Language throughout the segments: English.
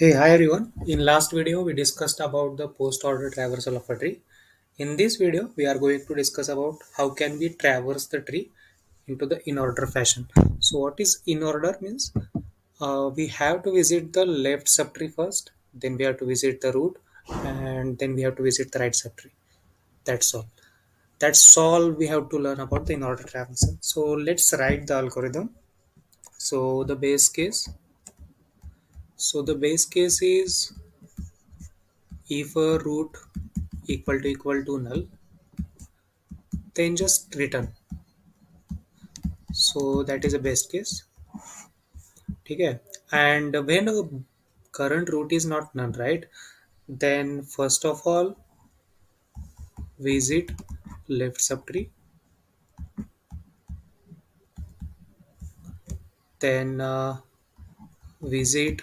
Hey, hi everyone. In last video, we discussed about the post-order traversal of a tree. In this video, we are going to discuss about how can we traverse the tree into the in-order fashion. So what is in-order means? We have to visit the left subtree first, then we have to visit the root, and then we have to visit the right subtree. That's all. That's all we have to learn about the in-order traversal. So let's write the algorithm. So the base case. So the base case is if a root equal to null, then just return. So that is a best case. Okay. And when a current root is not null, right, then first of all visit left subtree, then visit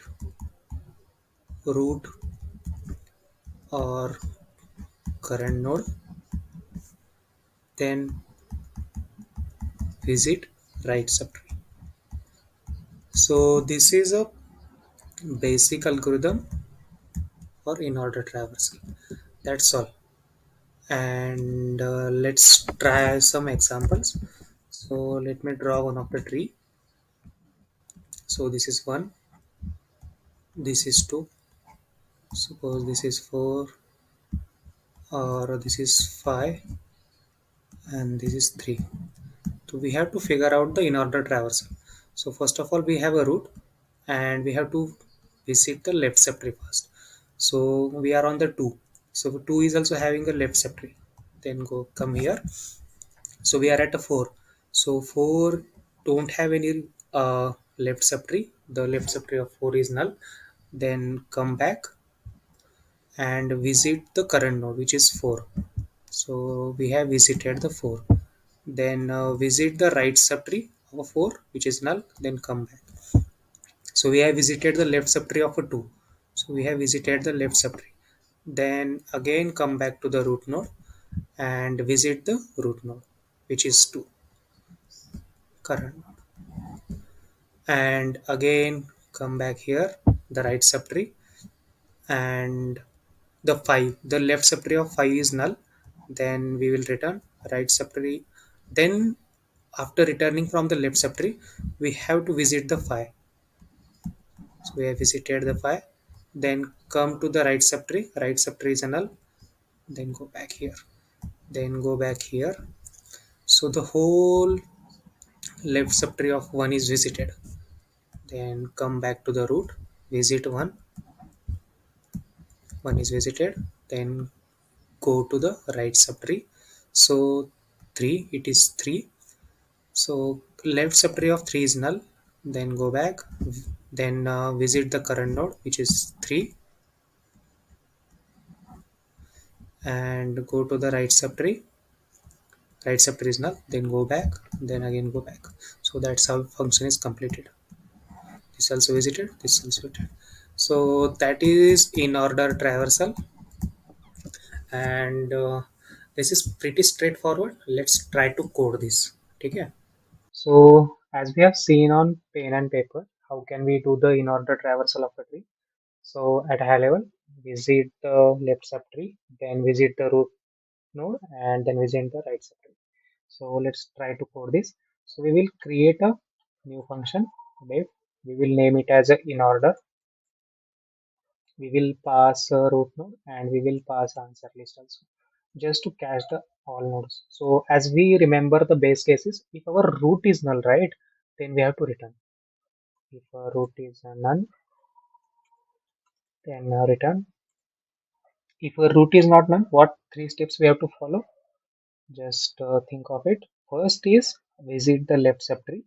root or current node, then visit right subtree. So this is a basic algorithm for in-order traversal. That's all. And let's try some examples. So let me draw one of the tree. So this is 1, this is 2, suppose this is 4, or this is 5, and this is 3. So we have to figure out the in-order traversal. So first of all we have a root and we have to visit the left subtree first. So we are on the 2. So 2 is also having a left subtree. Then go come here. So we are at a 4. So 4 don't have any left subtree. The left subtree of 4 is null. Then come back and visit the current node, which is 4. So we have visited the 4. Then visit the right subtree of 4, which is null. Then come back. So we have visited the left subtree of a 2. So we have visited the left subtree. Then again come back to the root node and visit the root node, which is 2, current node. And again come back here, the right subtree, and the 5, the left subtree of 5 is null. Then we will return right subtree. Then after returning from the left subtree, we have to visit the 5. So we have visited the 5. Then come to the right subtree is a null. Then go back here, then go back here. So the whole left subtree of 1 is visited. Then come back to the root, visit 1, 1 is visited. Then go to the right subtree. So 3, it is 3. So left subtree of 3 is null. Then go back, then visit the current node, which is 3, and go to the right subtree is null. Then go back, then again go back. So that's how function is completed. This also visited, this also visited. So that is in order traversal. And this is pretty straightforward. Let's try to code this. Okay. So as we have seen on pen and paper, how can we do the in order traversal of a tree? So at high level, visit the left subtree, then visit the root node, and then visit the right subtree. So let's try to code this. So we will create a new function. We will name it as a in order. We will pass a root node and we will pass answer list also, just to catch the all nodes. So as we remember the base cases, if our root is null, right, then we have to return. If our root is none, then return. If our root is not null, what 3 steps we have to follow? Just think of it. First is visit the left subtree.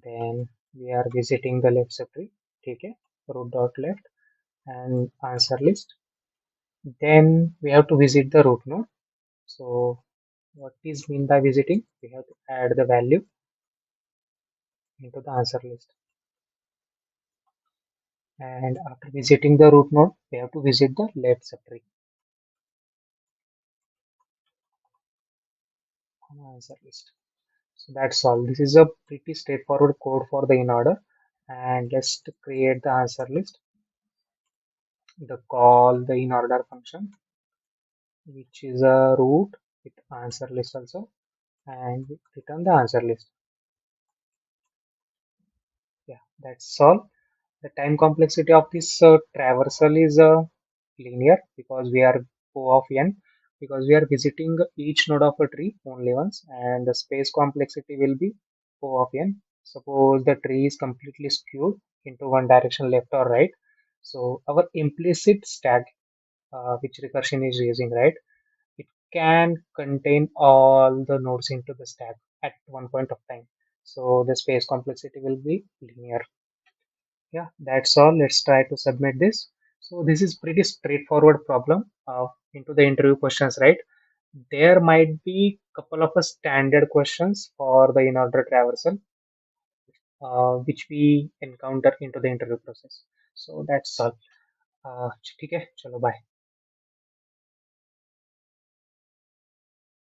Then we are visiting the left subtree. Okay, root dot left and answer list. Then we have to visit the root node. So what is mean by visiting? We have to add the value into the answer list. And after visiting the root node, we have to visit the left subtree. Answer list. So that's all. This is a pretty straightforward code for the in order. And let's create the answer list. the call the in order function, which is a root with answer list also, and we return the answer list. Yeah, that's all. The time complexity of this traversal is linear because we are O of n, because we are visiting each node of a tree only once, and the space complexity will be O of n. Suppose the tree is completely skewed into one direction, left or right. So our implicit stack, which recursion is using, right, it can contain all the nodes into the stack at one point of time. So the space complexity will be linear. Yeah, that's all. Let's try to submit this. So this is pretty straightforward problem into the interview questions, right? There might be couple of standard questions for the in-order traversal, which we encounter into the interview process. So that's all. ठीक है चलो bye.